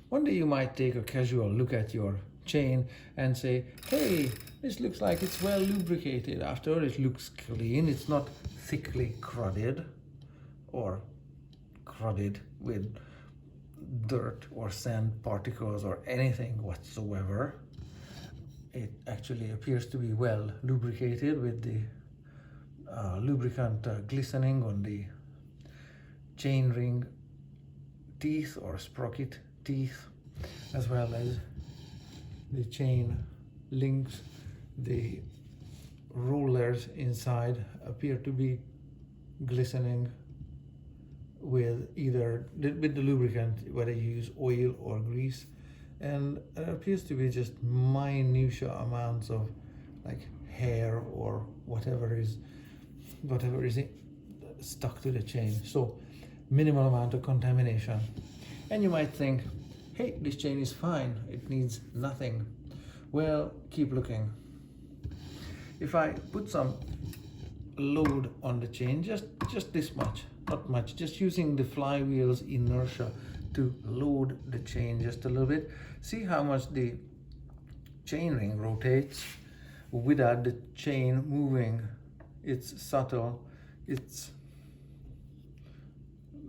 One day you might take a casual look at your chain and say, hey, this looks like it's well lubricated. After all, it looks clean. It's not thickly crudded or crudded with dirt or sand particles or anything whatsoever. It actually appears to be well lubricated with the lubricant glistening on the chain ring teeth or sprocket teeth, as well as the chain links. The rollers inside appear to be glistening with either with the lubricant, whether you use oil or grease, and it appears to be just minutiae amounts of like hair or whatever is stuck to the chain. So minimal amount of contamination. And you might think, hey, this chain is fine, it needs nothing. Well, keep looking. If I put some load on the chain, just this much, not much, just using the flywheel's inertia to load the chain just a little bit, see how much the chain ring rotates without the chain moving. It's subtle. It's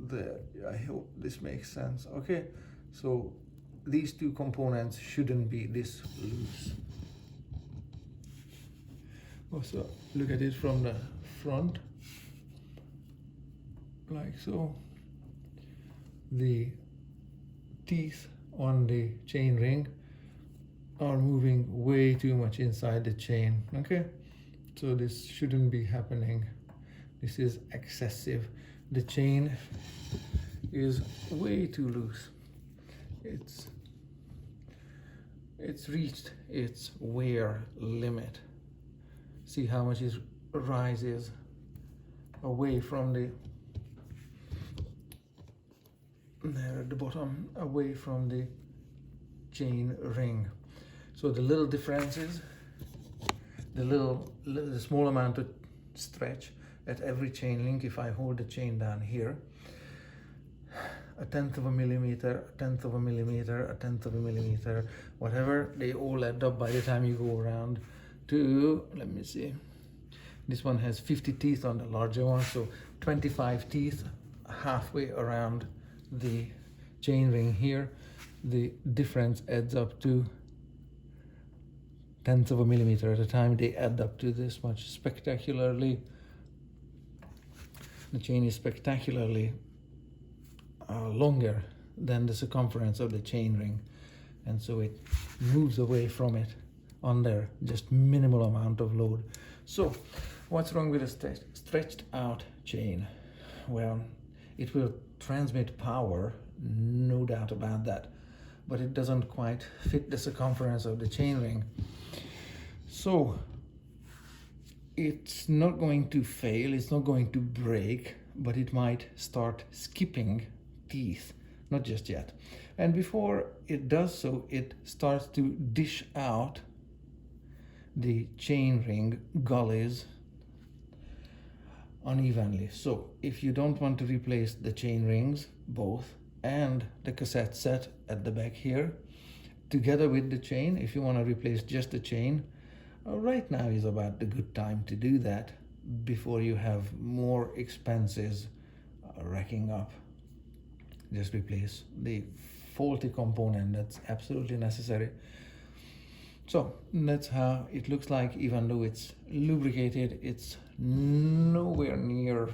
there. I hope this makes sense. Okay, so these two components shouldn't be this loose. Also, look at it from the front, like so. The teeth on the chain ring are moving way too much inside the chain. Okay, so this shouldn't be happening. This is excessive. The chain is way too loose. It's reached its wear limit. See how much it rises away from the there at the bottom, away from the chain ring. So the little differences, the small amount of stretch at every chain link. If I hold the chain down here, 1/10 of a millimeter, 1/10 of a millimeter, 1/10 of a millimeter, whatever, they all add up by the time you go around to, let me see, this one has 50 teeth on the larger one, so 25 teeth halfway around the chain ring here. The difference adds up to 1/10 of a millimeter at a time. They add up to this much. Spectacularly, the chain is spectacularly longer than the circumference of the chain ring, and so it moves away from it under just minimal amount of load. So what's wrong with a stretched out chain? Well, it will transmit power, no doubt about that, but it doesn't quite fit the circumference of the chain ring. So it's not going to fail, it's not going to break, but it might start skipping teeth, not just yet. And before it does so, it starts to dish out the chain ring gullies unevenly. So if you don't want to replace the chain rings, both, and the cassette set at the back here, together with the chain, if you want to replace just the chain, right now is about the good time to do that before you have more expenses racking up. Just replace the faulty component that's absolutely necessary. So that's how it looks like. Even though it's lubricated, it's nowhere near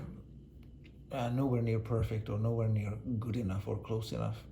perfect or nowhere near good enough or close enough.